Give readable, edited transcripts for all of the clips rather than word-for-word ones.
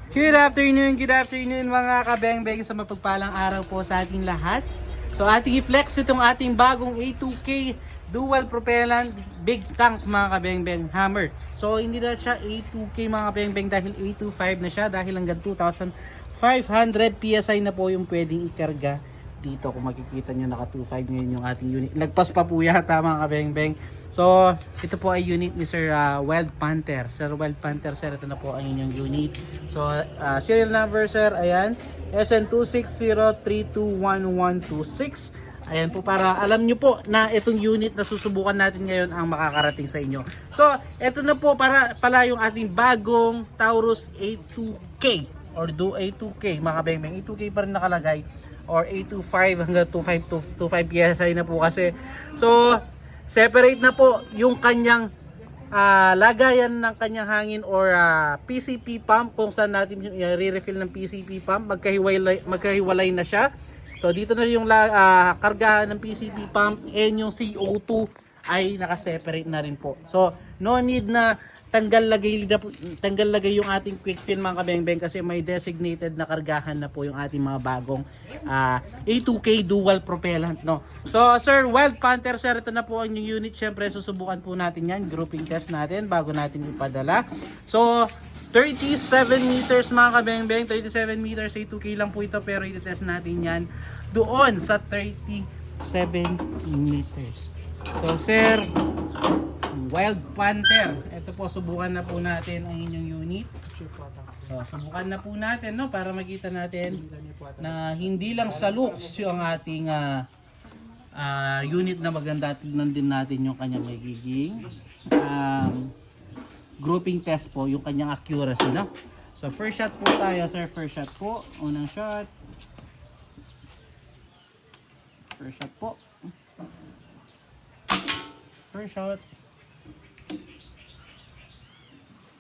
Good afternoon mga kabeng-beng sa mapagpalang araw po sa ating lahat. So ating i-flex itong ating bagong A2K dual propellant big tank mga kabeng-beng hammer. So hindi na siya A2K mga kabeng-beng dahil A25 na siya dahil hanggang 2,500 PSI na po yung pwedeng ikarga dito. Kung makikita nyo naka 2.5 ngayon yung ating unit. Lagpas pa po yata mga kabeng-beng. So ito po ay unit ni Sir Wild Panther. Sir Wild Panther sir, ito na po ang inyong unit. So serial number sir, ayan, SN260321126. Ayan po, para alam nyo po na itong unit na susubukan natin ngayon ang makakarating sa inyo. So ito na po pala yung ating bagong Taurus A2K or do A2K mga kabeng-beng. A2K pa rin nakalagay or A25 hanggang 25 PSI na po kasi. So separate na po yung kanyang lagayan ng kanyang hangin or PCP pump, kung saan natin i-refill ng PCP pump. Magkahiwalay na siya. So dito na yung kargahan ng PCP pump and yung CO2 ay naka-separate na rin po. So no need na tanggal lagay yung ating quick fill mga kabeng-beng kasi may designated na kargahan na po yung ating mga bagong A2K dual propellant, no. So Sir Wild Panther sir, ito na po ang yung unit. Syempre susubukan po natin yan, grouping test natin bago natin ipadala. So 37 meters mga kabeng-beng, 37 meters A2K lang po ito, pero i-test natin yan doon sa 37 meters. So Sir Wild Panther, ito po, subukan na po natin ang inyong unit. So subukan na po natin, no, para makita natin na hindi lang sa looks yung ating unit na maganda. Tignan din natin yung kanyang magiging grouping test po, yung kanyang accuracy, no. So first shot po tayo sir, first shot po, unang shot. First shot po. First shot.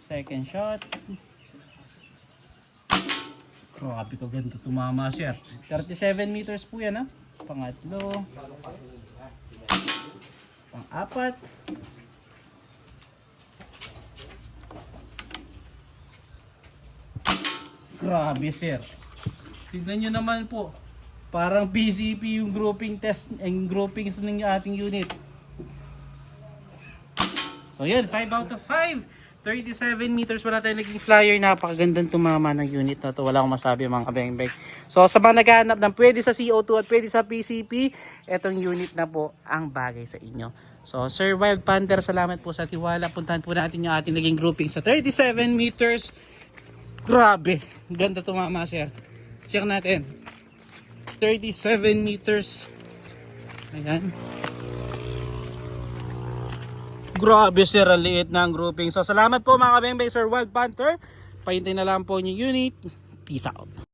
Second shot. Grabe ka ganito tumama sir. 37 meters po yan ha. Pangatlo. Pang-apat. Grabe sir. Tignan nyo naman po. Parang PCP yung grouping test, yung groupings ng ating unit. So yun, 5 out of 5. 37 meters, wala tayong naging flyer. Napakagandang tumama ng unit na to. Wala akong masabi mga kabeng-beng. So sa mga naghahanap ng pwede sa CO2 at pwede sa PCP, etong unit na po ang bagay sa inyo. So Sir Wild Panther, salamat po sa tiwala. Puntahan po natin yung ating naging grouping sa 37 meters. Grabe, ganda tumama sir. Check natin. 37 meters. Ayan. Grabe sir, ang liit ng grouping. So salamat po mga kabeng-beng, Sir Wild Panther. Pahintay na lang po yung unit. Peace out.